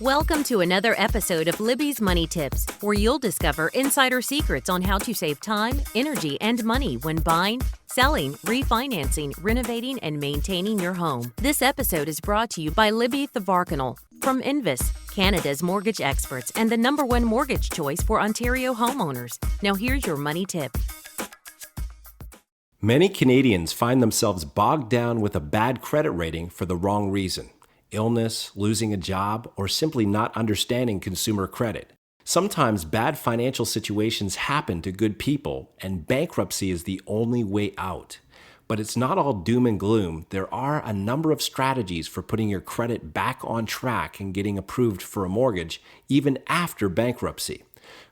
Welcome to another episode of Libby's Money Tips, where you'll discover insider secrets on how to save time, energy, and money when buying, selling, refinancing, renovating, and maintaining your home. This episode is brought to you by Libby Thavarkanal from Invis, Canada's mortgage experts and the #1 mortgage choice for Ontario homeowners. Now here's your money tip. Many Canadians find themselves bogged down with a bad credit rating for the wrong reason: illness, losing a job, or simply not understanding consumer credit. Sometimes bad financial situations happen to good people, and bankruptcy is the only way out. But it's not all doom and gloom. There are a number of strategies for putting your credit back on track and getting approved for a mortgage, even after bankruptcy.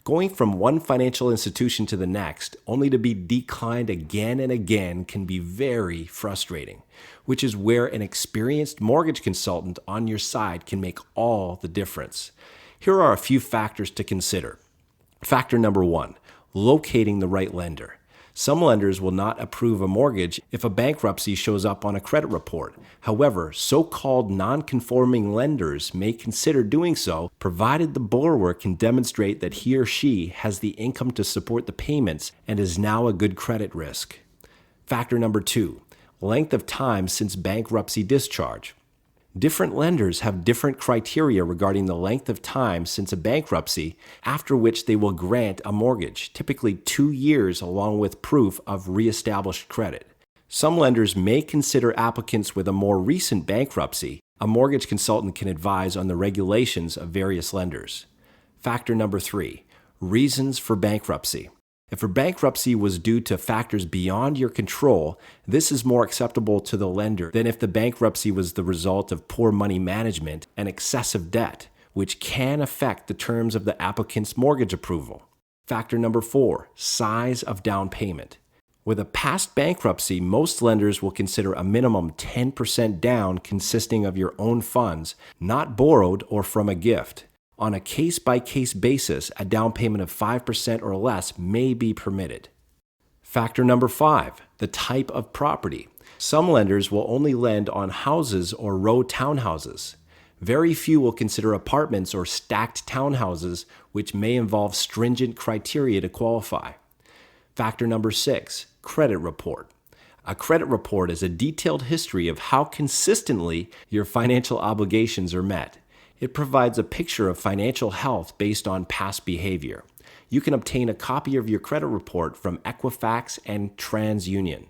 Going from one financial institution to the next, only to be declined again and again, can be very frustrating, which is where an experienced mortgage consultant on your side can make all the difference. Here are a few factors to consider. Factor number 1, locating the right lender. Some lenders will not approve a mortgage if a bankruptcy shows up on a credit report. However, so-called non-conforming lenders may consider doing so, provided the borrower can demonstrate that he or she has the income to support the payments and is now a good credit risk. Factor number 2, length of time since bankruptcy discharge. Different lenders have different criteria regarding the length of time since a bankruptcy, after which they will grant a mortgage, typically 2 years, along with proof of reestablished credit. Some lenders may consider applicants with a more recent bankruptcy. A mortgage consultant can advise on the regulations of various lenders. Factor number 3, reasons for bankruptcy. If a bankruptcy was due to factors beyond your control, this is more acceptable to the lender than if the bankruptcy was the result of poor money management and excessive debt, which can affect the terms of the applicant's mortgage approval. Factor number 4, size of down payment. With a past bankruptcy, most lenders will consider a minimum 10% down consisting of your own funds, not borrowed or from a gift. On a case-by-case basis, a down payment of 5% or less may be permitted. Factor number 5, the type of property. Some lenders will only lend on houses or row townhouses. Very few will consider apartments or stacked townhouses, which may involve stringent criteria to qualify. Factor number 6, credit report. A credit report is a detailed history of how consistently your financial obligations are met. It provides a picture of financial health based on past behavior. You can obtain a copy of your credit report from Equifax and TransUnion.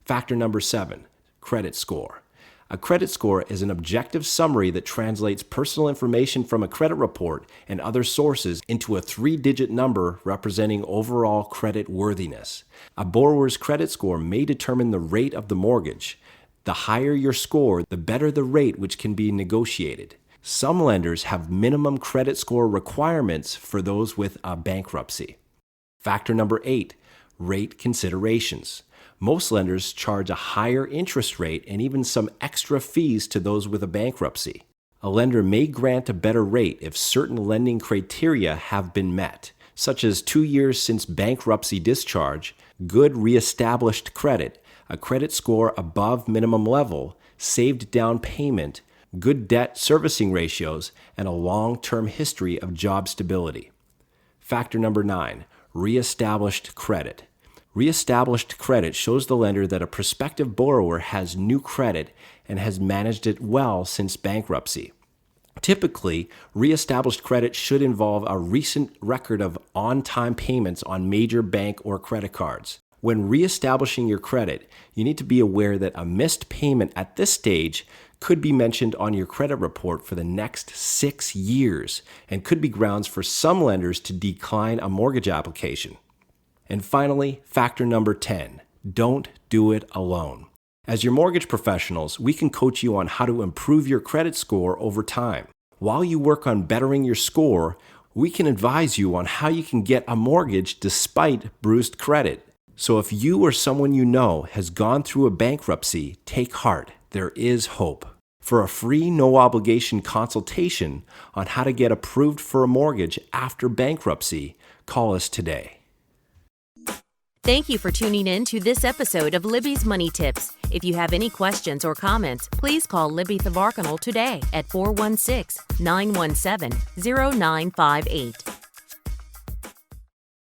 Factor number 7, credit score. A credit score is an objective summary that translates personal information from a credit report and other sources into a 3-digit number representing overall credit worthiness. A borrower's credit score may determine the rate of the mortgage. The higher your score, the better the rate, which can be negotiated. Some lenders have minimum credit score requirements for those with a bankruptcy. Factor number 8, rate considerations. Most lenders charge a higher interest rate and even some extra fees to those with a bankruptcy. A lender may grant a better rate if certain lending criteria have been met, such as 2 years since bankruptcy discharge, good reestablished credit, a credit score above minimum level, saved down payment, good debt servicing ratios, and a long-term history of job stability. Factor number 9, reestablished credit. Reestablished credit shows the lender that a prospective borrower has new credit and has managed it well since bankruptcy. Typically, reestablished credit should involve a recent record of on-time payments on major bank or credit cards. When reestablishing your credit, you need to be aware that a missed payment at this stage could be mentioned on your credit report for the next 6 years and could be grounds for some lenders to decline a mortgage application. And finally, factor number 10, don't do it alone. As your mortgage professionals, we can coach you on how to improve your credit score over time. While you work on bettering your score, we can advise you on how you can get a mortgage despite bruised credit. So if you or someone you know has gone through a bankruptcy, take heart. There is hope. For a free, no-obligation consultation on how to get approved for a mortgage after bankruptcy, call us today. Thank you for tuning in to this episode of Libby's Money Tips. If you have any questions or comments, please call Libby Thavarkanal today at 416-917-0958.